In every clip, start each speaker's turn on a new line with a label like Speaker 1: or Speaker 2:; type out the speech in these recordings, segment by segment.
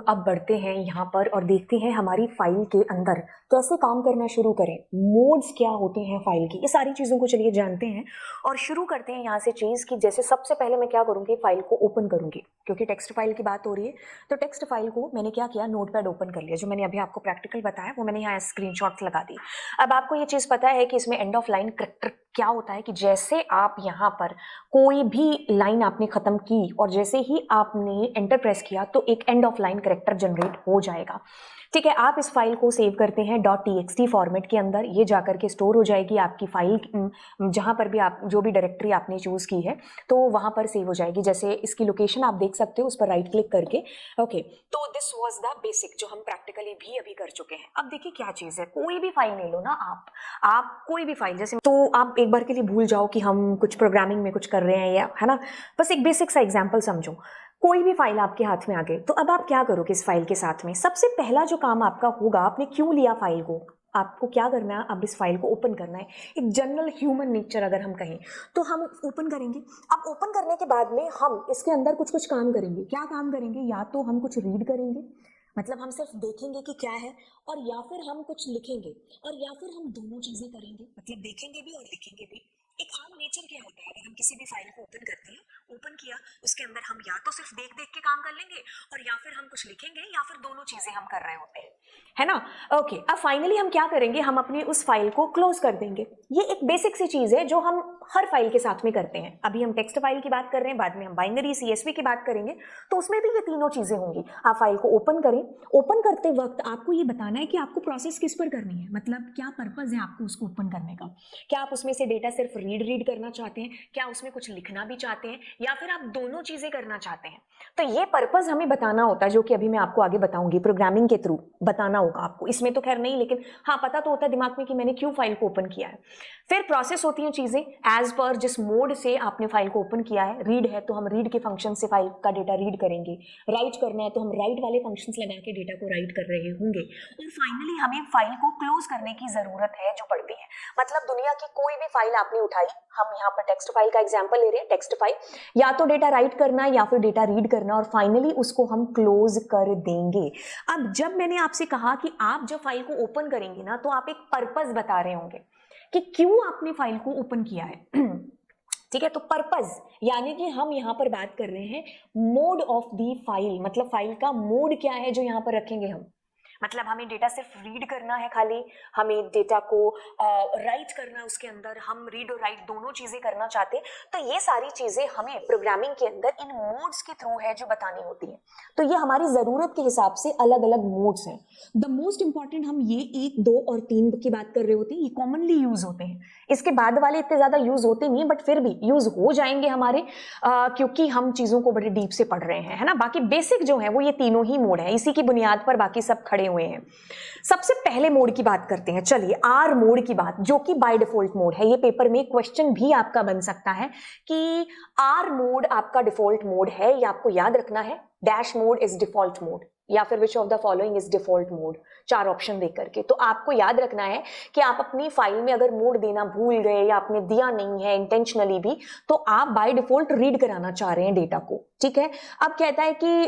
Speaker 1: लोग अब बढ़ते हैं यहाँ पर और देखते हैं हमारी फाइल के अंदर कैसे काम करना शुरू करें, मोड्स क्या होते हैं फाइल की, ये सारी चीज़ों को चलिए जानते हैं और शुरू करते हैं यहाँ से चीज़ की। जैसे सबसे पहले मैं क्या करूँगी, फाइल को ओपन करूँगी, क्योंकि टेक्स्ट फाइल की बात हो रही है। तो टेक्स्ट फाइल को मैंने क्या किया, नोटपैड ओपन कर लिया। जो मैंने अभी आपको प्रैक्टिकल बताया वो मैंने यहाँ स्क्रीनशॉट्स लगा दी। अब आपको ये चीज़ पता है कि इसमें एंड ऑफ लाइन करेक्टर क्या होता है, कि जैसे आप यहाँ पर कोई भी लाइन आपने खत्म की और जैसे ही आपने एंटर प्रेस किया तो एक end of line character generate हो जाएगा। ठीक है, आप इस फाइल को सेव करते हैं .txt फॉर्मेट के अंदर। ये जाकर के स्टोर हो जाएगी आपकी फाइल, जहां पर भी आप जो भी डायरेक्टरी आपने चूज की है तो वहां पर सेव हो जाएगी। जैसे इसकी लोकेशन आप देख सकते हो उस पर राइट क्लिक करके। ओके, तो दिस वाज द बेसिक जो हम प्रैक्टिकली भी अभी कर चुके हैं। अब देखिए क्या चीज है, कोई भी फाइल ले लो ना आप कोई भी फाइल, जैसे तो आप एक बार के लिए भूल जाओ कि हम कुछ प्रोग्रामिंग में कुछ कर रहे हैं, या है ना, बस एक बेसिक सा एग्जाम्पल समझो। कोई भी फाइल आपके हाथ में आ गई तो अब आप क्या करोगे इस फाइल के साथ में। सबसे पहला जो काम आपका होगा, आपने क्यों लिया फाइल को, आपको क्या करना है, अब इस फाइल को ओपन करना है। एक जनरल ह्यूमन नेचर अगर हम कहें तो हम ओपन करेंगे। अब ओपन करने के बाद में हम इसके अंदर कुछ कुछ काम करेंगे। क्या काम करेंगे, या तो हम कुछ रीड करेंगे, मतलब हम सिर्फ देखेंगे कि क्या है, और या फिर हम कुछ लिखेंगे, और या फिर हम दोनों चीजें करेंगे, मतलब देखेंगे भी और लिखेंगे भी। एक आम नेचर क्या होता है, अगर हम किसी भी फाइल को ओपन करते हैं, ओपन किया उसके अंदर हम या तो सिर्फ देख देख के काम कर लेंगे, और या फिर हम कुछ लिखेंगे, या फिर दोनों चीजें हम कर रहे होते हैं, है ना। ओके, अब फाइनली हम क्या करेंगे, हम अपनी उस फाइल को क्लोज कर देंगे। ये एक बेसिक सी चीज है जो हम हर फाइल के साथ में करते हैं। अभी हम टेक्स्ट फाइल की बात कर रहे हैं, बाद में हम बाइनरी CSV की बात करेंगे, तो उसमें भी ये तीनों चीजें होंगी। आप फाइल को ओपन करें, ओपन करते वक्त आपको ये बताना है कि आपको प्रोसेस किस पर करनी है, मतलब क्या पर्पज है आपको उसको ओपन करने का। क्या आप उसमें से डेटा सिर्फ रीड करना चाहते हैं, क्या उसमें कुछ लिखना भी चाहते हैं, या फिर आप दोनों चीजें करना चाहते हैं। तो ये पर्पज हमें बताना होता है, जो कि अभी मैं आपको आगे बताऊंगी, प्रोग्रामिंग के थ्रू बताना होगा आपको। इसमें तो खैर नहीं, लेकिन हाँ पता तो होता है दिमाग में कि मैंने क्यों फाइल को ओपन किया है। फिर प्रोसेस होती हैं चीजें एज पर जिस मोड से आपने फाइल को ओपन किया है। रीड है तो हम रीड के फंक्शन से फाइल का डेटा रीड करेंगे, राइट करना है तो हम राइट वाले फंक्शंस लगा के डेटा को राइट कर रहे होंगे, और फाइनली हमें फाइल को क्लोज करने की जरूरत है जो पड़ती है। मतलब दुनिया की कोई भी फाइल आपने उठाई, हम यहाँ पर टेक्स्ट फाइल का एग्जांपल ले रहे हैं, टेक्स्ट फाइल, या तो डेटा राइट करना है या फिर डेटा रीड करना, और फाइनली उसको हम क्लोज कर देंगे। अब जब मैंने आपसे कहा कि आप जब फाइल को ओपन करेंगे ना, तो आप एक पर्पस बता रहे होंगे कि क्यों आपने फाइल को ओपन किया है। ठीक है, तो पर्पस यानी कि हम यहाँ पर बात कर रहे हैं मोड ऑफ दी फाइल, मतलब फाइल का मोड क्या है जो यहाँ पर रखेंगे हम। मतलब हमें डेटा सिर्फ रीड करना है खाली, हमें डेटा को राइट करना, उसके अंदर हम रीड और राइट दोनों चीजें करना चाहते हैं। तो ये सारी चीजें हमें प्रोग्रामिंग के अंदर इन मोड्स के थ्रू है जो बतानी होती है। तो ये हमारी जरूरत के हिसाब से अलग अलग मोड्स हैं। द मोस्ट इंपॉर्टेंट हम ये 1, 2 और 3 की बात कर रहे होते हैं, ये कॉमनली यूज होते हैं। इसके बाद वाले इतने ज्यादा यूज होते नहीं, बट फिर भी यूज हो जाएंगे हमारे, क्योंकि हम चीजों को बड़े डीप से पढ़ रहे हैं, है ना। बाकी बेसिक जो है वो ये तीनों ही मोड है, इसी की बुनियाद पर बाकी सब खड़े हुए हैं। सबसे पहले मोड की बात करते हैं, चलिए आर मोड की बात, जो कि बाय डिफॉल्ट मोड है। ये पेपर में क्वेश्चन भी आपका बन सकता है कि आर मोड आपका डिफॉल्ट मोड है, ये आपको याद रखना है। Dash mode is default mode, या फिर which of the following is default mode, 4 option देख करके। तो आपको याद रखना है कि आप अपनी फाइल में अगर मोड देना भूल गए या आपने दिया नहीं है इंटेंशनली भी, तो आप बाय डिफॉल्ट रीड कराना चाह रहे हैं डेटा को। ठीक है, अब कहता है कि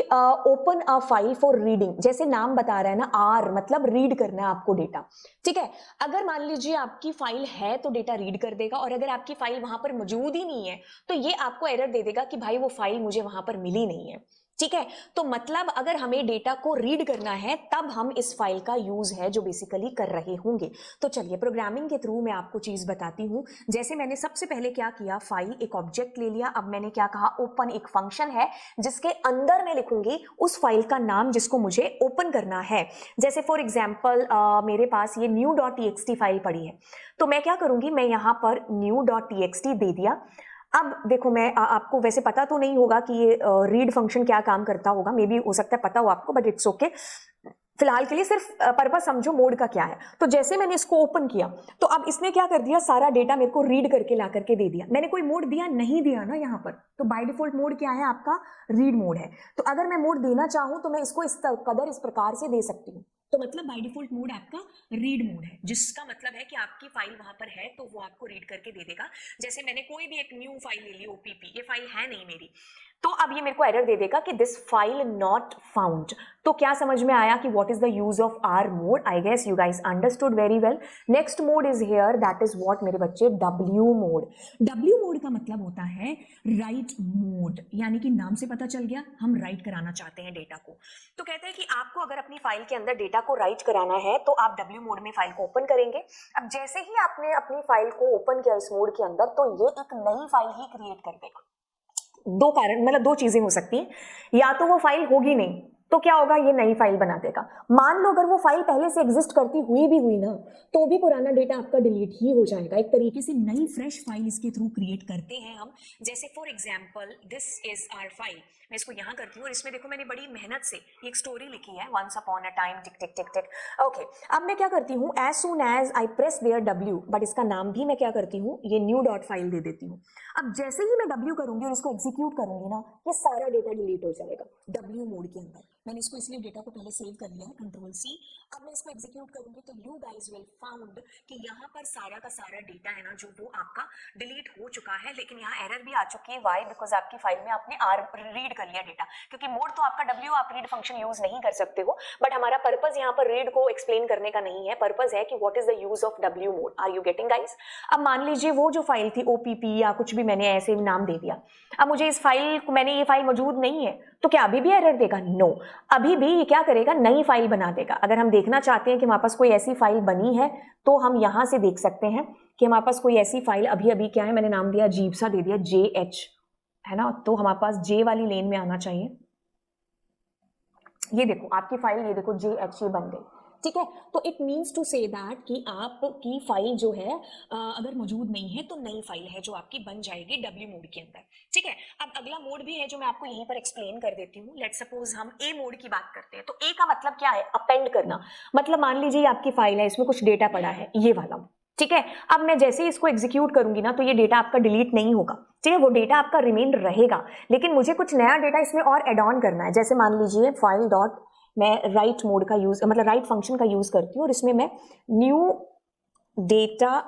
Speaker 1: open a file for reading, जैसे नाम बता रहा है ना, आर मतलब रीड करना है आपको डेटा। ठीक है, अगर मान लीजिए आपकी फाइल है तो डेटा रीड कर देगा, और अगर आपकी फाइल वहां पर मौजूद ही नहीं है तो ये आपको एरर दे देगा कि भाई वो फाइल मुझे वहां पर मिली नहीं है। ठीक है, तो मतलब अगर हमें डेटा को रीड करना है तब हम इस फाइल का यूज है जो बेसिकली कर रहे होंगे। तो चलिए प्रोग्रामिंग के थ्रू मैं आपको चीज बताती हूं। जैसे मैंने सबसे पहले क्या किया, फाइल एक ऑब्जेक्ट ले लिया। अब मैंने क्या कहा, ओपन एक फंक्शन है जिसके अंदर मैं लिखूंगी उस फाइल का नाम जिसको मुझे ओपन करना है। जैसे फॉर एग्जाम्पल मेरे पास ये new.txt फाइल पड़ी है, तो मैं क्या करूंगी, मैं यहां पर new.txt दे दिया। अब देखो मैं आपको वैसे पता तो नहीं होगा कि ये रीड फंक्शन क्या काम करता होगा, मे बी हो सकता है पता हो आपको, बट इट्स ओके। फिलहाल के लिए सिर्फ पर्पस समझो मोड का क्या है। तो जैसे मैंने इसको ओपन किया तो अब इसने क्या कर दिया, सारा डेटा मेरे को रीड करके ला करके दे दिया। मैंने कोई मोड दिया नहीं दिया ना यहाँ पर, तो बाय डिफॉल्ट मोड क्या है आपका, रीड मोड है। तो अगर मैं मोड देना चाहूं तो मैं इसको इस प्रकार से दे सकती हूँ। तो मतलब बाय डिफॉल्ट मोड आपका रीड मोड है, जिसका मतलब है कि आपकी फाइल वहां पर है तो वो आपको रीड करके दे देगा। जैसे मैंने कोई भी एक न्यू फाइल ले ली ओपीपी, ये फाइल है नहीं मेरी, तो अब ये मेरे को एरर दे देगा कि दिस फाइल नॉट फाउंड। तो क्या समझ में आया कि what is the use of R mode? I guess you guys understood very well. Next mode is here, that is what मेरे बच्चे, डब्ल्यू मोड। डब्ल्यू मोड का मतलब होता है राइट मोड, यानी कि नाम से पता चल गया हम राइट कराना चाहते हैं डेटा को। तो कहते हैं कि आपको अगर अपनी फाइल के अंदर डेटा को राइट कराना है तो आप डब्ल्यू मोड में फाइल को ओपन करेंगे। अब जैसे ही आपने अपनी फाइल को ओपन किया इस मोड के अंदर, तो ये एक नई फाइल ही क्रिएट कर देगा। दो कारण, मतलब दो चीजें हो सकती हैं, या तो वो फाइल होगी नहीं, तो क्या होगा, ये नई फाइल बना देगा। मान लो अगर वो फाइल पहले से एग्जिस्ट करती हुई भी हुई ना, तो भी पुराना डेटा आपका डिलीट ही हो जाएगा। एक तरीके से नई फ्रेश फाइल इसके थ्रू क्रिएट करते हैं हम। जैसे for example this is our file, मैं इसको यहाँ करती हूँ और इसमें देखो मैंने बड़ी मेहनत से एक स्टोरी लिखी है, once upon a time tick tick tick tick. Okay, अब मैं क्या करती हूँ, as soon as I press there W, but इसका नाम भी मैं क्या करती हूँ, ये न्यू डॉट फाइल दे देती हूँ। अब जैसे ही मैं डब्ल्यू करूंगी और इसको एग्जीक्यूट करूंगी ना, ये सारा डेटा डिलीट हो जाएगा डब्ल्यू मोड के अंदर। मैंने इसको इसलिए डेटा को पहले सेव कर लिया है, कंट्रोल सी। अब मैं इसको एग्जीक्यूट करूंगी तो यू गाइस विल फाउंड कि यहाँ पर सारा का सारा डेटा है ना, जो वो आपका डिलीट हो चुका है। लेकिन यहाँ एरर भी आ चुकी है, वाई? बिकॉज आपकी फाइल में आपने आर रीड कर लिया डेटा, क्योंकि मोड तो आपका डब्ल्यू, आप रीड फंक्शन यूज नहीं कर सकते हो, बट हमारा पर्पज यहाँ पर रीड को एक्सप्लेन करने का नहीं है, पर्पज है कि what is the use of W mode. Are you getting guys? अब मान लीजिए वो जो फाइल थी ओपीपी या कुछ भी, मैंने ऐसे नाम दे दिया, अब मुझे इस फाइल, मैंने ये फाइल मौजूद नहीं है, तो क्या अभी भी एरर देगा? नो, अभी भी ये क्या करेगा, नई फाइल बना देगा। अगर हम देखना चाहते हैं कि हमारे पास कोई ऐसी फाइल बनी है, तो हम यहां से देख सकते हैं कि हमारे पास कोई ऐसी फाइल अभी अभी क्या है, मैंने नाम दिया अजीब सा दे दिया JH, है ना, तो हमारे पास जे वाली लेन में आना चाहिए। ये देखो आपकी फाइल, ये देखो JH ये बन गई, ठीक है। तो it means to say that कि आपकी फाइल जो है अगर मौजूद नहीं है तो नई फाइल है जो आपकी बन जाएगी डब्ल्यू मोड के अंदर, ठीक है। अब अगला मोड भी है जो मैं आपको यहीं पर एक्सप्लेन कर देती हूँ। लेट्स सपोज हम ए मोड की बात करते हैं, तो ए का मतलब क्या है, अपेंड करना। मतलब मान लीजिए आपकी फाइल है, इसमें कुछ डेटा पड़ा है, ये वाला, ठीक है। अब मैं जैसे ही इसको एग्जीक्यूट करूंगी ना, तो ये डेटा आपका डिलीट नहीं होगा, ठीक है, वो डेटा आपका रिमेन रहेगा, लेकिन मुझे कुछ नया डेटा इसमें और एड ऑन करना है। जैसे मान लीजिए फाइल डॉट, मैं राइट मोड का यूज, मतलब राइट फंक्शन का यूज करती हूँ और इसमें मैं न्यू डेटा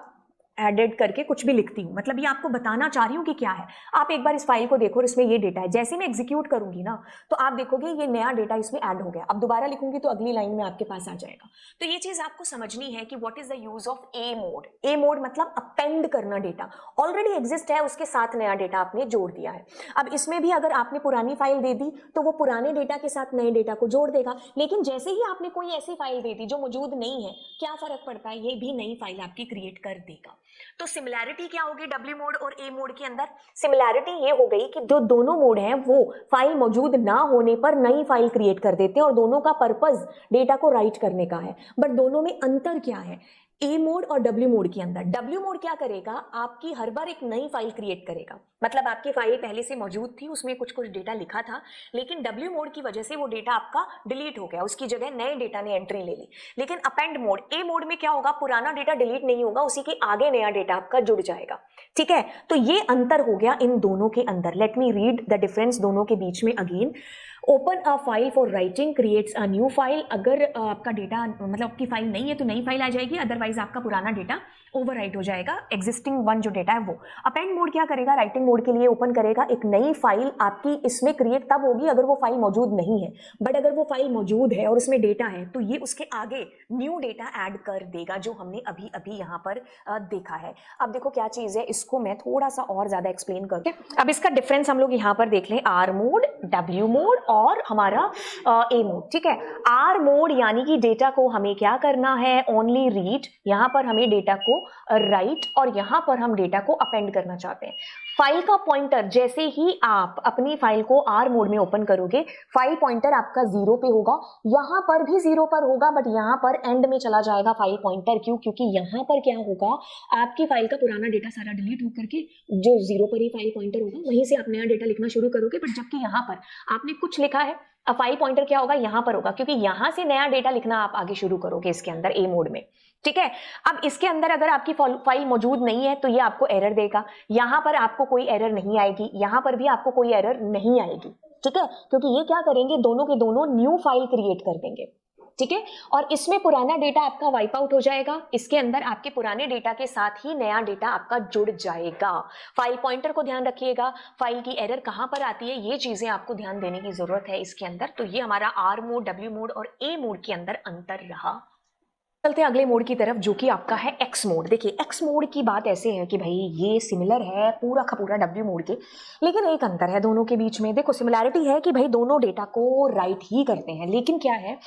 Speaker 1: एडेड करके कुछ भी लिखती हूँ, मतलब ये आपको बताना चाह रही हूँ कि क्या है। आप एक बार इस फाइल को देखो और इसमें ये डेटा है, जैसे मैं एग्जीक्यूट करूंगी ना, तो आप देखोगे ये नया डेटा इसमें ऐड हो गया। अब दोबारा लिखूंगी तो अगली लाइन में आपके पास आ जाएगा। तो ये चीज आपको समझनी है कि what is the use of A mode. A mode मतलब अपेंड करना, डेटा ऑलरेडी एग्जिस्ट है उसके साथ नया डेटा आपने जोड़ दिया है। अब इसमें भी अगर आपने पुरानी फाइल दे दी तो वो पुराने डेटा के साथ नए डेटा को जोड़ देगा, लेकिन जैसे ही आपने कोई ऐसी फाइल दे दी जो मौजूद नहीं है, क्या फर्क पड़ता है, ये भी नई फाइल आपकी क्रिएट कर देगा। तो सिमिलैरिटी क्या होगी डब्ल्यू मोड और ए मोड के अंदर? सिमिलैरिटी ये हो गई कि जो दोनों मोड हैं वो फाइल मौजूद ना होने पर नई फाइल क्रिएट कर देते हैं और दोनों का पर्पस डेटा को राइट करने का है। बट दोनों में अंतर क्या है ए मोड और डब्ल्यू मोड के अंदर? डब्ल्यू मोड क्या करेगा, आपकी हर बार एक नई फाइल क्रिएट करेगा, मतलब आपकी फाइल पहले से मौजूद थी, उसमें कुछ कुछ डेटा लिखा था, लेकिन डब्ल्यू मोड की वजह से वो डेटा आपका डिलीट हो गया, उसकी जगह नए डेटा ने एंट्री ले ली। लेकिन अपेंड मोड, ए मोड में क्या होगा, पुराना डेटा डिलीट नहीं होगा, उसी के आगे नया डेटा आपका जुड़ जाएगा, ठीक है। तो ये अंतर हो गया इन दोनों के अंदर। Let me read the difference दोनों के बीच में again. Open a file for writing creates a new file. अगर आपका डेटा, मतलब आपकी फाइल नहीं है तो नई फाइल आ जाएगी, अदरवाइज आपका पुराना डेटा ओवरराइट हो जाएगा, एग्जिस्टिंग वन जो डेटा है वो। अपेंड मोड क्या करेगा, राइटिंग मोड के लिए ओपन करेगा एक नई फाइल, आपकी इसमें क्रिएट तब होगी अगर वो फाइल मौजूद नहीं है, बट अगर वो फाइल मौजूद है और उसमें डेटा है तो ये उसके आगे न्यू डेटा ऐड कर देगा, जो हमने अभी अभी यहाँ पर देखा है। अब देखो क्या चीज है, इसको मैं थोड़ा सा और ज्यादा एक्सप्लेन करके, अब इसका डिफरेंस हम लोग यहाँ पर देख लें, आर मोड, डब्ल्यू मोड और हमारा ए मोड, ठीक है। आर मोड यानी कि डेटा को हमें क्या करना है, ओनली रीड, यहाँ पर हमें डेटा को राइट और यहाँ पर हम डेटा को अपेंड करना चाहते हैं। फाइल का पॉइंटर, जैसे ही आप अपनी फाइल को आर मोड में ओपन करोगे, फाइल पॉइंटर आपका 0 पे होगा, यहाँ पर भी 0 पर होगा, बट यहाँ पर एंड में चला जाएगा फाइल पॉइंटर। क्यों? क्योंकि यहाँ पर क्या होगा, आपकी फाइल का पुराना डेटा सारा डिलीट होकर के जो 0 पर ही फाइल पॉइंटर होगा, वहीं से आप नया डेटा लिखना शुरू करोगे। बट जबकि यहाँ पर आपने कुछ लिखा है, अब फाइल पॉइंटर क्या होगा, यहाँ पर होगा, क्योंकि यहाँ से नया डेटा लिखना आप आगे शुरू करोगे इसके अंदर ए मोड में, ठीक है। अब इसके अंदर अगर आपकी फाइल मौजूद नहीं है तो ये आपको एरर देगा, यहां पर आपको कोई एरर नहीं आएगी, यहां पर भी आपको कोई एरर नहीं आएगी, ठीक है, क्योंकि ये क्या करेंगे, दोनों के दोनों न्यू फाइल क्रिएट कर देंगे। ठीक है, और इसमें पुराना डेटा आपका वाइप आउट हो जाएगा, इसके अंदर आपके पुराने डेटा के साथ ही नया डेटा आपका जुड़ जाएगा। फाइल पॉइंटर को ध्यान रखिएगा, फाइल की एरर कहां पर आती है ये चीजें आपको ध्यान देने की जरूरत है इसके अंदर। तो ये हमारा आर मोड, डब्ल्यू मोड और ए मोड के अंदर अंतर रहा। चलते हैं अगले मोड की तरफ जो कि आपका है एक्स मोड। देखिए एक्स मोड की बात ऐसे है कि भाई ये सिमिलर है पूरा का पूरा डब्ल्यू मोड के, लेकिन एक अंतर है दोनों के बीच में। देखो सिमिलैरिटी है कि भाई दोनों डेटा को राइट ही करते हैं, लेकिन क्या है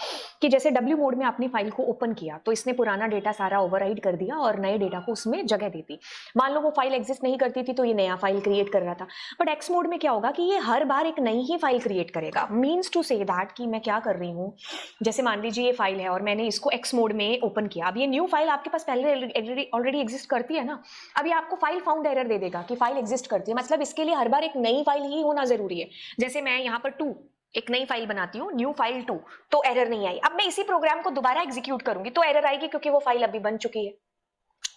Speaker 1: कि जैसे डब्ल्यू मोड में आपने फाइल को ओपन किया तो इसने पुराना डेटा सारा ओवरराइट कर दिया और नए डेटा को उसमें जगह दी थी। मान लो वो फाइल एग्जिस्ट नहीं करती थी तो ये नया फाइल क्रिएट कर रहा था। बट एक्स मोड में क्या होगा कि ये हर बार एक नई ही फाइल क्रिएट करेगा। मीन्स टू से दैट कि मैं क्या कर रही हूँ, जैसे मान लीजिए ये फाइल है और मैंने इसको एक्स मोड में ओपन किया। अब ये न्यू फाइल आपके पास पहले ऑलरेडी एग्जिस्ट करती है ना, अब ये आपको फाइल फाउंड एरर दे देगा कि फाइल एग्जिस्ट करती है। मतलब इसके लिए हर बार एक नई फाइल ही होना जरूरी है। जैसे मैं यहाँ पर 2 एक नई फाइल बनाती हूँ, न्यू फाइल 2, तो एरर नहीं आई। अब मैं इसी प्रोग्राम को दोबारा एग्जीक्यूट करूंगी तो एरर आएगी क्योंकि वो फाइल अभी बन चुकी है।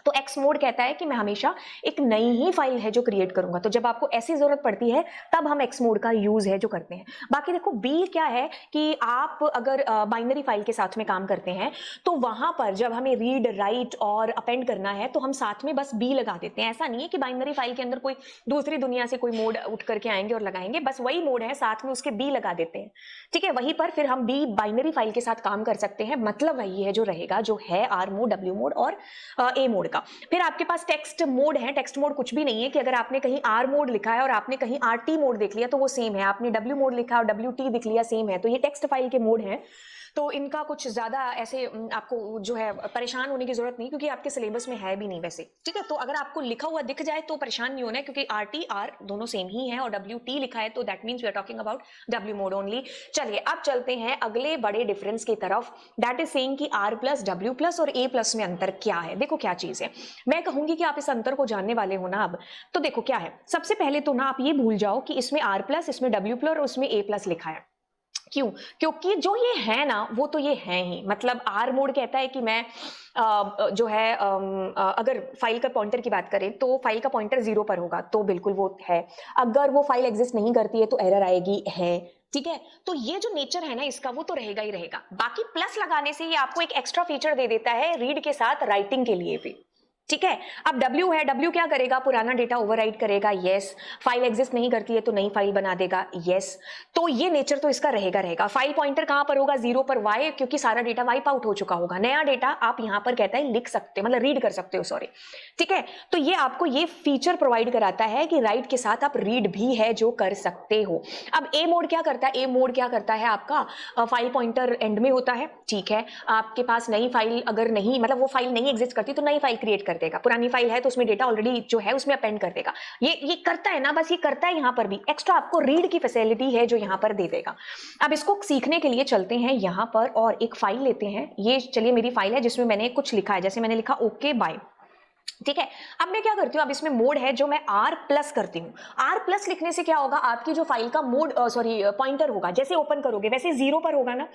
Speaker 1: तो एक्स मोड कहता है कि मैं हमेशा एक नई ही फाइल है जो क्रिएट करूंगा। तो जब आपको ऐसी जरूरत पड़ती है तब हम एक्स मोड का यूज है जो करते हैं। बाकी देखो बी क्या है कि आप अगर बाइनरी फाइल के साथ में काम करते हैं तो वहां पर जब हमें रीड, राइट और अपेंड करना है तो हम साथ में बस बी लगा देते हैं। ऐसा नहीं है कि बाइनरी फाइल के अंदर कोई दूसरी दुनिया से कोई मोड उठ करके आएंगे और लगाएंगे, बस वही मोड है, साथ में उसके बी लगा देते हैं। ठीक है, वहीं पर फिर हम बी बाइनरी फाइल के साथ काम कर सकते हैं। मतलब वही है जो रहेगा, जो है आर मोड, डब्ल्यू मोड और ए मोड का। फिर आपके पास टेक्स्ट मोड है। टेक्स्ट मोड कुछ भी नहीं है कि अगर आपने कहीं आर मोड लिखा है और आपने कहीं आर टी मोड देख लिया तो वो सेम है, आपने डब्ल्यू मोड लिखा और डब्ल्यू टी दिख लिया सेम है। तो ये टेक्स्ट फाइल के मोड है, तो इनका कुछ ज्यादा ऐसे आपको जो है परेशान होने की जरूरत नहीं, क्योंकि आपके सिलेबस में है भी नहीं वैसे। ठीक है, तो अगर आपको लिखा हुआ दिख जाए तो परेशान नहीं होना है, क्योंकि आर टी आर दोनों सेम ही है और डब्ल्यू टी लिखा है तो that means we are talking about W mode only. चलिए अब चलते हैं अगले बड़े डिफरेंस की तरफ, दैट इज सेइंग कि आर प्लस, डब्ल्यू प्लस और ए प्लस में अंतर क्या है। देखो क्या चीज है, मैं कहूंगी कि आप इस अंतर को जानने वाले हो ना। अब तो देखो क्या है, सबसे पहले तो ना आप ये भूल जाओ कि इसमें आर प्लस, इसमें डब्ल्यू प्लस और उसमें ए प्लस लिखा है। क्यों? क्योंकि जो ये है ना वो तो ये है ही। मतलब आर मोड कहता है कि मैं जो है अगर फाइल का पॉइंटर की बात करें तो फाइल का पॉइंटर 0 पर होगा तो बिल्कुल वो है। अगर वो फाइल एग्जिस्ट नहीं करती है तो एरर आएगी है। ठीक है, तो ये जो नेचर है ना इसका वो तो रहेगा ही रहेगा। बाकी प्लस लगाने से ये आपको एक एक्स्ट्रा फीचर दे देता है रीड के साथ राइटिंग के लिए भी। ठीक है, अब W है, W क्या करेगा, पुराना डेटा ओवरराइट करेगा, यस। फाइल एग्जिस्ट नहीं करती है तो नई फाइल बना देगा, यस। तो ये नेचर तो इसका रहेगा। फाइल पॉइंटर कहां पर होगा, 0 पर, वाई, क्योंकि सारा डेटा वाइप आउट हो चुका होगा। नया डेटा आप यहां पर कहता है लिख सकते, मतलब रीड कर सकते हो, सॉरी। ठीक है, तो ये आपको ये फीचर प्रोवाइड कराता है कि राइट के साथ आप रीड भी है जो कर सकते हो। अब ए मोड क्या करता है, ए मोड क्या करता है आपका, फाइल पॉइंटर एंड में होता है। ठीक है, आपके पास नई फाइल अगर नहीं, मतलब वो फाइल नहीं एग्जिस्ट करती तो नई फाइल क्रिएट कर देगा। पुरानी फाइल है तो उसमें डेटा ऑलरेडी जो है उसमें अपेंड कर देगा। ये करता है ना, बस ये करता है। यहां पर भी एक्स्ट्रा आपको रीड की फैसिलिटी है जो यहां पर दे देगा। अब इसको सीखने के लिए चलते हैं यहां पर और एक फाइल लेते हैं। ये चलिए मेरी फाइल है जिसमें मैंने कुछ लिखा है, जैसे मैंने लिखा ओके बाय। ठीक है, अब मैं क्या करती हूं, अब इसमें मोड है जो मैं आर प्लस करती हूं। आर प्लस लिखने से क्या होगा, आपकी जो फाइल का मोड पॉइंटर होगा, जैसे ओपन करोगे वैसे 0 पर होगा ना।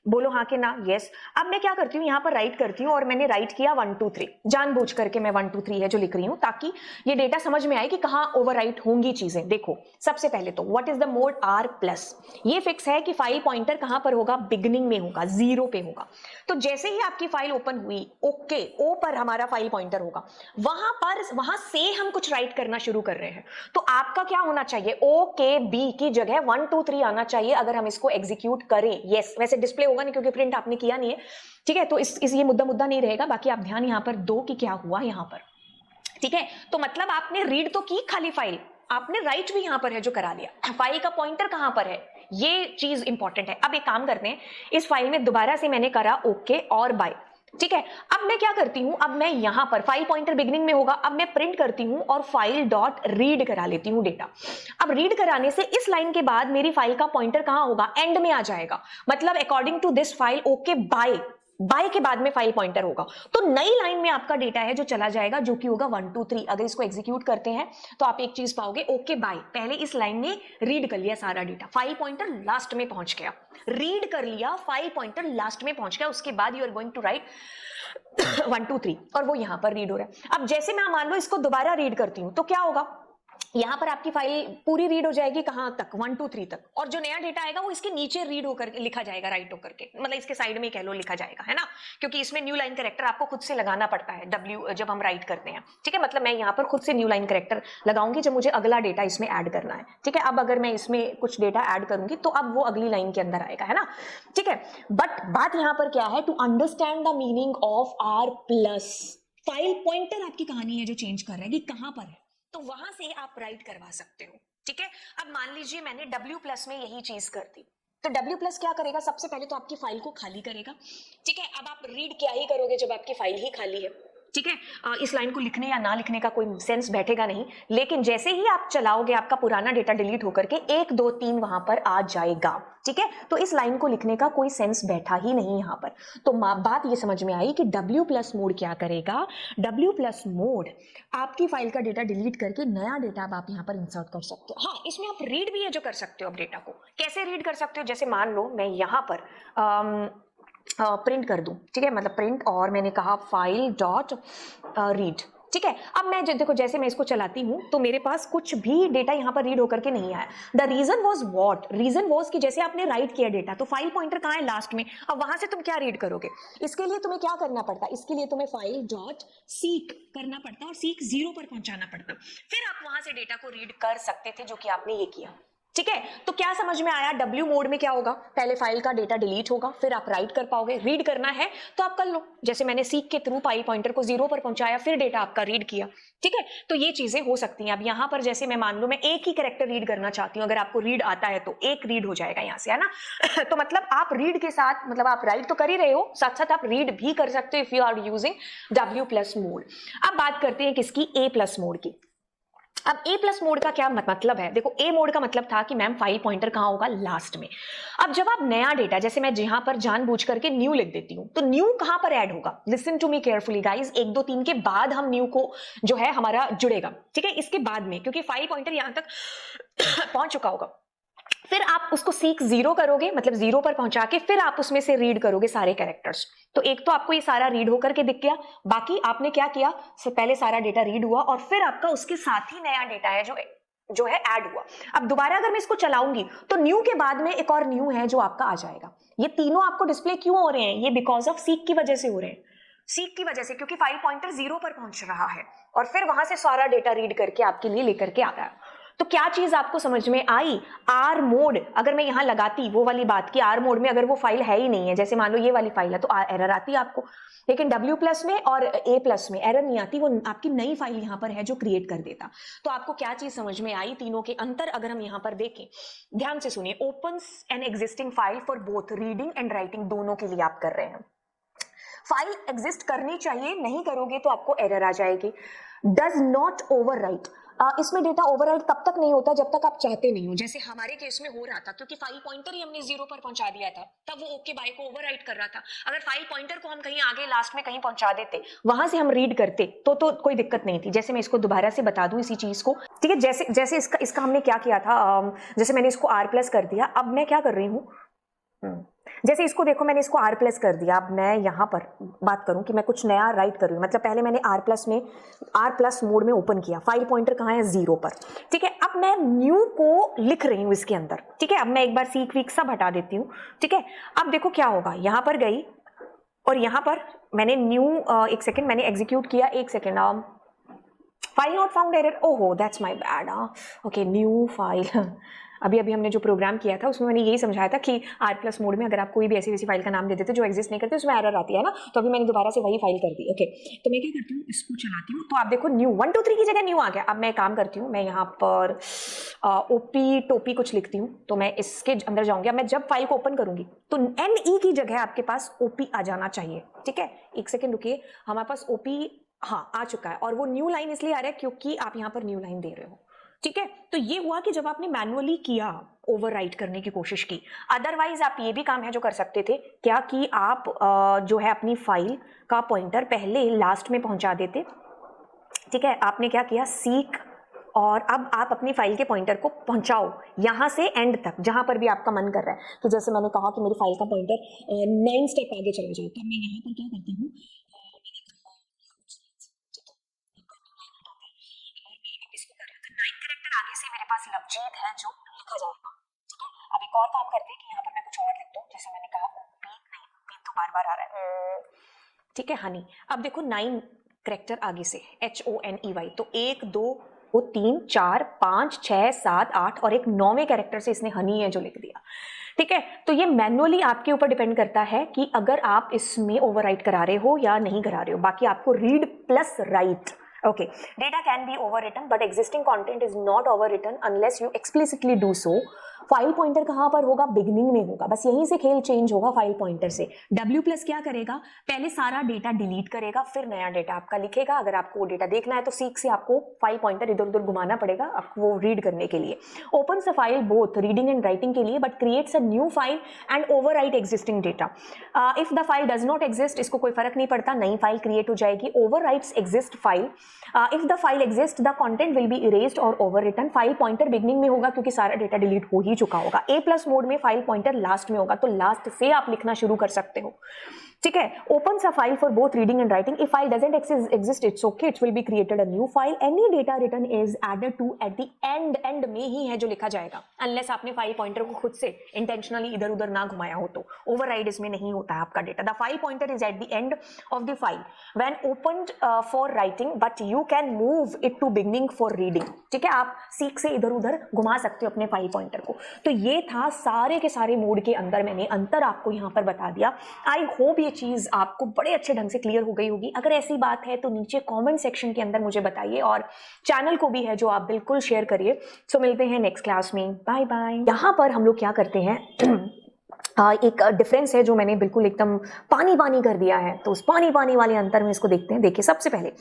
Speaker 1: बोलो हाँ कि ना, यस। अब मैं क्या करती हूँ, यहां पर राइट करती हूँ और मैंने राइट किया 1 2 3, जानबूझ करके मैं 1 2 3 है जो लिख रही हूं ताकि ये डेटा समझ में आए कि कहां ओवरराइट होंगी चीजें। देखो सबसे पहले तो what is the mode, R plus. ये फिक्स है कि फाइल पॉइंटर कहां पर होगा, बिगनिंग में होगा, 0 पे होगा। तो जैसे ही आपकी फाइल ओपन हुई, ओके ओ पर हमारा फाइल पॉइंटर होगा, वहां से हम कुछ राइट करना शुरू कर रहे हैं। तो आपका क्या होना चाहिए, ओ के बी की जगह 1 2 3 आना चाहिए अगर हम इसको एग्जीक्यूट करें। यस, वैसे डिस्प्ले होगा नहीं क्योंकि प्रिंट आपने किया नहीं है। ठीक है, तो इस ये मुद्दा नहीं रहेगा। बाकी आप ध्यान यहां पर दो कि क्या हुआ यहां पर। ठीक है, तो मतलब आपने रीड तो की खाली फाइल, आपने राइट भी यहां पर है जो करा लिया। फाइल का पॉइंटर कहां पर है, ये चीज इंपॉर्टेंट है। अब एक काम करते हैं, इस फाइल में दोबारा से मैंने करा ओके और बाय। ठीक है, अब मैं क्या करती हूं, अब मैं यहां पर फाइल पॉइंटर बिगनिंग में होगा, अब मैं प्रिंट करती हूं और फाइल डॉट रीड करा लेती हूं डेटा। अब रीड कराने से इस लाइन के बाद मेरी फाइल का पॉइंटर कहां होगा, एंड में आ जाएगा। मतलब according to this file okay bye के बाद में फाइल पॉइंटर होगा। तो नई लाइन में आपका डेटा है जो चला जाएगा, जो कि होगा 1 2 3। अगर इसको एग्जीक्यूट करते हैं तो आप एक चीज पाओगे, ओके बाय, पहले इस लाइन ने रीड कर लिया सारा डेटा, फाइल पॉइंटर लास्ट में पहुंच गया, रीड कर लिया, फाइल पॉइंटर लास्ट में पहुंच गया। उसके बाद you are going to write 1 2 3 और वो यहां पर रीड हो रहा है। अब जैसे मैं मान लो इसको दोबारा रीड करती हूं तो क्या होगा, यहाँ पर आपकी फाइल पूरी रीड हो जाएगी कहाँ तक, 1 2 3 तक, और जो नया डेटा आएगा वो इसके नीचे रीड होकर लिखा जाएगा, राइट होकर के, मतलब इसके साइड में कह लो लिखा जाएगा, है ना, क्योंकि इसमें न्यू लाइन करेक्टर आपको खुद से लगाना पड़ता है डब्ल्यू जब हम राइट करते हैं, ठीक है, मतलब मैं यहाँ पर खुद से न्यू लाइन करेक्टर लगाऊंगी जब मुझे अगला डेटा इसमें ऐड करना है, ठीक है। अब अगर मैं इसमें कुछ डेटा ऐड करूंगी तो अब वो अगली लाइन के अंदर आएगा, है ना, ठीक है। बट बात यहाँ पर क्या है, to understand the meaning of R plus, file pointer आपकी कहानी है जो चेंज कर रहा है कि कहां पर है, तो वहां से आप राइट करवा सकते हो, ठीक है। अब मान लीजिए मैंने W प्लस में यही चीज कर दी, तो W प्लस क्या करेगा, सबसे पहले तो आपकी फाइल को खाली करेगा, ठीक है। अब आप रीड क्या ही करोगे जब आपकी फाइल ही खाली है, ठीक है। इस लाइन को लिखने या ना लिखने का कोई सेंस बैठेगा नहीं, लेकिन जैसे ही आप चलाओगे आपका पुराना डेटा डिलीट होकर के 1 2 3 वहां पर आ जाएगा, ठीक है। तो इस लाइन को लिखने का कोई सेंस बैठा ही नहीं यहाँ पर। तो बात ये समझ में आई कि W प्लस मोड क्या करेगा, W प्लस मोड आपकी फाइल का डेटा डिलीट करके नया डेटा आप यहाँ पर इंसर्ट कर सकते हो। हाँ, इसमें आप रीड भी है जो कर सकते हो, अब डेटा को कैसे रीड कर सकते हो, जैसे मान लो मैं यहाँ पर प्रिंट कर दूं, ठीक है, मतलब प्रिंट, और मैंने कहा फाइल डॉट रीड, ठीक है। अब मैं देखो जैसे मैं इसको चलाती हूं तो मेरे पास कुछ भी डेटा यहां पर रीड होकर के नहीं आया। The reason was what, reason was कि जैसे आपने राइट किया डेटा तो फाइल पॉइंटर कहां है, लास्ट में, अब वहां से तुम क्या रीड करोगे, इसके लिए तुम्हें क्या करना पड़ता, इसके लिए तुम्हें फाइल डॉट सीक करना पड़ता और सीक 0 पर पहुंचाना पड़ता, फिर आप वहां से डेटा को रीड कर सकते थे, जो कि आपने ये किया, ठीक है। तो क्या समझ में आया, W मोड में क्या होगा, पहले फाइल का डेटा डिलीट होगा, फिर आप राइट कर पाओगे, रीड करना है तो आप कर लो, जैसे मैंने सीक के थ्रू फाइल पॉइंटर को 0 पर पहुंचाया, फिर डेटा आपका रीड किया, ठीक है। तो ये चीजें हो सकती हैं। अब यहाँ पर जैसे मैं मान लो मैं एक ही कैरेक्टर रीड करना चाहती हूँ, अगर आपको रीड आता है तो एक रीड हो जाएगा यहाँ से, है ना तो मतलब आप रीड के साथ, मतलब आप राइट तो कर ही रहे हो, साथ साथ आप रीड भी कर सकते हो if you are using W plus mode. अब बात करते हैं किसकी, A प्लस मोड की। अब A प्लस मोड का क्या मतलब है, देखो A मोड का मतलब था कि मैम फाइल पॉइंटर कहां होगा, लास्ट में। अब जब आप नया डेटा, जैसे मैं जहां पर जानबूझ करके न्यू लिख देती हूं, तो न्यू कहां पर ऐड होगा, listen to me carefully guys, 1 2 3 के बाद हम न्यू को जो है हमारा जुड़ेगा, ठीक है, इसके बाद में, क्योंकि फाइल पॉइंटर यहां तक पहुंच चुका होगा, फिर आप उसको सीक 0 करोगे, मतलब 0 पर पहुंचा के फिर आप उसमें से रीड करोगे सारे कैरेक्टर्स। तो एक तो आपको ये सारा रीड होकर के दिख गया, बाकी आपने क्या किया, पहले सारा डेटा रीड हुआ और फिर आपका उसके साथ ही नया डेटा है जो है ऐड हुआ। अब दोबारा अगर मैं इसको चलाऊंगी तो न्यू के बाद में एक और न्यू है जो आपका आ जाएगा। ये तीनों आपको डिस्प्ले क्यों हो रहे हैं, ये बिकॉज ऑफ सीक की वजह से हो रहे हैं, सीक की वजह से, क्योंकि फाइल पॉइंटर 0 पर पहुंच रहा है और फिर वहां से सारा डेटा रीड करके आपके लिए लेकर के आ गया। तो क्या चीज आपको समझ में आई, आर मोड अगर मैं यहां लगाती, वो वाली बात की आर मोड में अगर वो फाइल है ही नहीं है, जैसे मान लो ये वाली फाइल है तो एरर आती है आपको, लेकिन W प्लस में और A प्लस में एरर नहीं आती, वो आपकी नई फाइल यहां पर है जो क्रिएट कर देता। तो आपको क्या चीज समझ में आई, तीनों के अंतर अगर हम यहां पर देखें, ध्यान से सुनिए, opens an existing file for both reading and writing, दोनों के लिए आप कर रहे हैं। फाइल एग्जिस्ट करनी चाहिए, नहीं करोगे तो आपको एरर आ जाएगी। डज नॉट ओवरराइट, इसमें डेटा ओवरराइट तब तक नहीं होता जब तक आप चाहते नहीं हो, जैसे हमारे केस में हो रहा था, क्योंकि फाइल पॉइंटर ही हमने 0 पर पहुंचा दिया था, तब वो ओके बाय को ओवरराइट कर रहा था। अगर फाइल पॉइंटर को हम कहीं आगे लास्ट में कहीं पहुंचा देते, वहां से हम रीड करते तो कोई दिक्कत नहीं थी। जैसे मैं इसको दोबारा से बता दूं इसी चीज को, ठीक है, जैसे जैसे इसका हमने क्या किया था, जैसे मैंने इसको R प्लस कर दिया, अब मैं क्या कर रही हूँ, जैसे इसको देखो मैंने इसको R प्लस कर दिया, अब मैं यहाँ पर बात करूं कि मैं कुछ नया राइट कर रही हूँ, मतलब पहले मैंने R प्लस मोड में ओपन किया, फाइल पॉइंटर कहाँ है, 0 पर, ठीक है। अब मैं न्यू को लिख रही हूँ इसके अंदर, ठीक है। अब मैं एक बार सीक वीक सब हटा देती हूँ, ठीक है। अब देखो क्या होगा, यहाँ पर गई और यहाँ पर मैंने न्यू, एक सेकेंड मैंने एग्जीक्यूट किया, एक second, file not found error, ओहो that's my bad, okay new file अभी हमने जो प्रोग्राम किया था उसमें मैंने यही समझाया था कि R प्लस मोड में अगर आप कोई भी ऐसी वैसी फाइल का नाम दे देते जो एग्जिस्ट नहीं करते उसमें एरर आती है ना, तो अभी मैंने दोबारा से वही फाइल कर दी, ओके। तो मैं क्या करती हूँ, इसको चलाती हूँ, तो आप देखो न्यू 1 2 3 की जगह न्यू आ गया। अब मैं काम करती हूँ, मैं यहाँ पर ओपी टोपी कुछ लिखती हूँ, तो मैं इसके अंदर जाऊंगी। अब मैं जब फाइल को ओपन करूंगी तो NE की जगह आपके पास OP आ जाना चाहिए, ठीक है। एक सेकेंड रुकिए, हमारे पास OP हाँ आ चुका है, और वो न्यू लाइन इसलिए आ रहा है क्योंकि आप यहाँ पर न्यू लाइन दे रहे हो, ठीक है। तो ये हुआ कि जब आपने मैनुअली किया, ओवरराइट करने की कोशिश की। अदरवाइज आप ये भी काम है जो कर सकते थे, क्या कि आप जो है अपनी फाइल का पॉइंटर पहले लास्ट में पहुंचा देते, ठीक है। आपने क्या किया, सीक, और अब आप अपनी फाइल के पॉइंटर को पहुंचाओ यहां से एंड तक, जहां पर भी आपका मन कर रहा है। तो जैसे मैंने कहा कि मेरी फाइल का पॉइंटर 9 स्टेप आगे चला जाए, तो मैं यहाँ पर क्या करती हूँ, इसको कर रहा था 9 करेक्टर देन आगे से मेरे पास लवजीत है जो लिखा जाएगा। ठीक है, अब एक और काम करते हैं कि यहाँ पर मैं कुछ और लिख दूँ, जैसे मैंने कहा पीन, नहीं पीन तो बार बार आ रहा है। ठीक है, हनी। अब देखो 9 करेक्टर आगे से HONEY, तो 1 2 3 4 5 6 7 8 और एक 9वें कैरेक्टर से इसने हनी है जो लिख दिया। ठीक है, तो ये मैनुअली आपके ऊपर डिपेंड करता है कि अगर आप इसमें ओवरराइट करा रहे हो या नहीं करा रहे हो। बाकी आपको read plus write. Okay, data can be overwritten but existing content is not overwritten unless you explicitly do so. File pointer कहां पर होगा? बिगनिंग में होगा, बस यहीं से खेल चेंज होगा फाइल पॉइंटर से। W प्लस क्या करेगा? पहले सारा डेटा डिलीट करेगा, फिर नया डेटा आपका लिखेगा। अगर आपको वो डेटा देखना है तो सीक से आपको फाइल पॉइंटर इधर उधर घुमाना पड़ेगा आपको वो रीड करने के लिए। Opens a file both reading and writing के लिए but creates a new file and overwrite existing data. If the file does not exist, इसको कोई फर्क नहीं पड़ता, नई फाइल क्रिएट हो जाएगी। Overwrites exist file. If the file exist the content will be erased और ओवररिटन। फाइल पॉइंटर बिगनिंग में होगा क्योंकि सारा डेटा डिलीट हो ही चुका होगा। A प्लस मोड में फाइल पॉइंटर लास्ट में होगा, तो लास्ट से आप लिखना शुरू कर सकते हो। ठीक है, opens a file for both reading and writing. If file doesn't exist, it's okay. It will be created a new file. Any data written is added to at the end. End में ही है जो लिखा जाएगा, unless आपने file pointer को खुद से intentionally इधर उधर ना घुमाया हो तो। Override इसमें नहीं होता है आपका data. The file pointer is at the end of the file when opened for writing, but you can move it to beginning for reading. ठीक है, आप सीक से इधर उधर घुमा सकते हो अपने फाइल पॉइंटर को। तो ये था सारे के सारे मोड के अंदर मैंने अंतर आपको यहाँ पर बता दिया। आई होप ये चीज आपको बड़े अच्छे ढंग से क्लियर हो गई होगी। अगर ऐसी बात है तो नीचे कमेंट सेक्शन के अंदर मुझे बताइए और चैनल को भी है जो आप बिल्कुल शेयर करिए। सो मिलते हैं नेक्स्ट क्लास में, बाय बाय। यहाँ पर हम लोग क्या करते हैं एक डिफरेंस है जो मैंने बिल्कुल एकदम पानी पानी कर दिया है, तो उस पानी पानी वाले अंतर में इसको देखते हैं। देखिए, सबसे पहले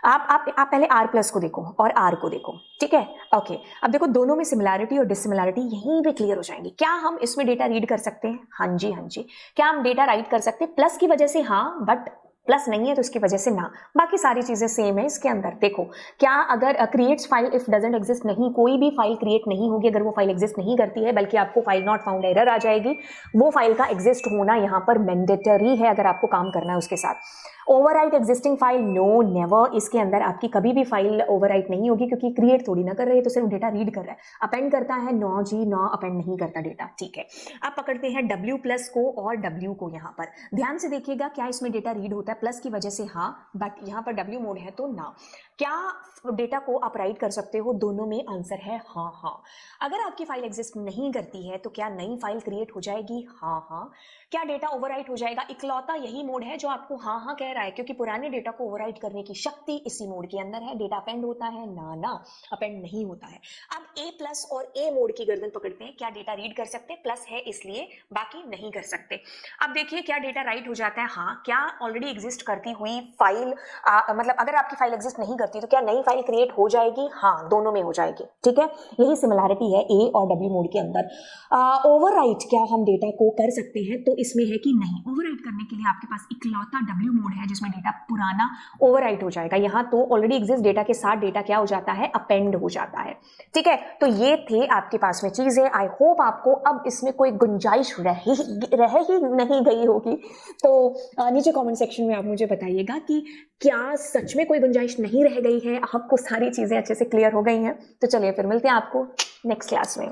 Speaker 1: आप पहले R प्लस को देखो और R को देखो। ठीक है, ओके। अब देखो दोनों में सिमिलैरिटी और डिससिमिलैरिटी यहीं पे क्लियर हो जाएंगी। क्या हम इसमें डेटा रीड कर सकते हैं? हाँ जी, हाँ जी। क्या हम डेटा राइट कर सकते हैं? प्लस की वजह से हाँ, बट प्लस नहीं है तो उसकी वजह से ना। बाकी सारी चीजें सेम है इसके अंदर। देखो, क्या अगर creates file if doesn't exist, नहीं, कोई भी फाइल क्रिएट नहीं होगी अगर वो फाइल एग्जिस्ट नहीं करती है, बल्कि आपको फाइल नॉट फाउंड एरर आ जाएगी। वो फाइल का एग्जिस्ट होना यहाँ पर मैंडेटरी है अगर आपको काम करना है उसके साथ। Overwrite existing file, no never. इसके अंदर आपकी कभी भी फाइल ओवरराइट नहीं होगी क्योंकि क्रिएट थोड़ी ना कर रही है, तो सिर्फ डेटा रीड कर रहा है। अपेंड करता है? नो जी, नो, अपेंड नहीं करता डेटा। ठीक है, अब पकड़ते हैं W प्लस को और W को। यहाँ पर ध्यान से देखिएगा, क्या इसमें डेटा रीड होता है? प्लस की वजह से हाँ, बट यहाँ पर W मोड है तो ना। क्या डेटा को आप राइट कर सकते हो? दोनों में आंसर है हाँ हाँ। अगर आपकी फाइल एग्जिस्ट नहीं करती है तो क्या नई फाइल क्रिएट हो जाएगी? हाँ हाँ। क्या डेटा ओवरराइट हो जाएगा? इकलौता यही मोड है जो आपको हाँ हाँ कह रहा है, क्योंकि पुराने डेटा को ओवरराइट करने की शक्ति इसी मोड के अंदर है। डेटा अपेंड होता है? ना ना, अपेंड नहीं होता है। अब A प्लस और A मोड की गर्दन पकड़ते हैं। क्या डेटा रीड कर सकते हैं? प्लस है इसलिए, बाकी नहीं कर सकते। अब देखिए, क्या डेटा राइट हो जाता है? हाँ। क्या ऑलरेडी एग्जिस्ट करती हुई फाइल मतलब अगर आपकी फाइल एग्जिस्ट नहीं करती तो क्या नई फाइल क्रिएट हो जाएगी? हाँ, दोनों में हो जाएगी। ठीक है, यही सिमिलैरिटी है A और W मोड के अंदर। ओवरराइट क्या हम डेटा को कर सकते हैं? तो इसमें है कि नहीं। ओवरराइट करने के लिए आपके पास इकलौता W मोड है जिसमें डेटा पुराना ओवरराइट हो जाएगा। यहाँ तो ऑलरेडी एग्जिस्ट डेटा के साथ डेटा क्या हो जाता है? अपेंड हो जाता है। ठीक है, तो ये थे आपके पास में चीजें। आई होप आपको अब इसमें कोई गुंजाइश रह ही नहीं गई होगी। तो नीचे कमेंट सेक्शन में आप मुझे बताइएगा कि क्या सच में कोई गुंजाइश नहीं रह गई है, आपको सारी चीजें अच्छे से क्लियर हो गई हैं। तो चलिए फिर मिलते हैं आपको नेक्स्ट क्लास में।